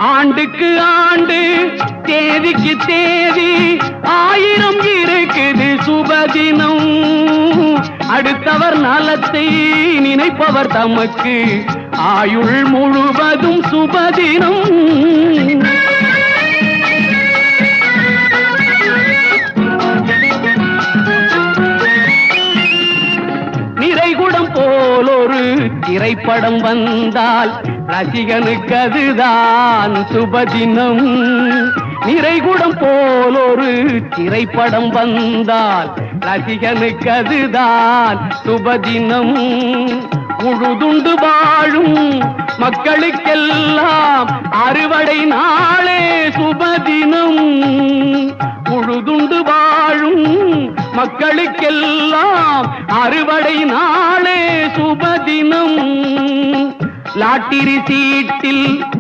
ஆண்டுக்கு ஆண்டு தேதிக்கு தேதி ஆயிரம் இருக்குது சுபதினம். அடுத்தவர் நலத்தை நினைப்பவர் தமக்கு ஆயுள் முழுவதும் சுபதினம். நிறைகுடம் போல் ஒரு திரைப்படம் வந்தால் ரசிகனுக்கு அதுதான் சுபதினம். நிறைகுடம் போல் ஒரு திரைப்படம் வந்தால் ரசிகனுக்கு அதுதான் சுபதினம். உழுதுண்டு வாழும் மக்களுக்கெல்லாம் அறுவடை நாளே சுபதினம். உழுதுண்டு வாழும் மக்களுக்கெல்லாம் அறுவடை நாளே சுபதினம். லாட்டரி சீட்டில்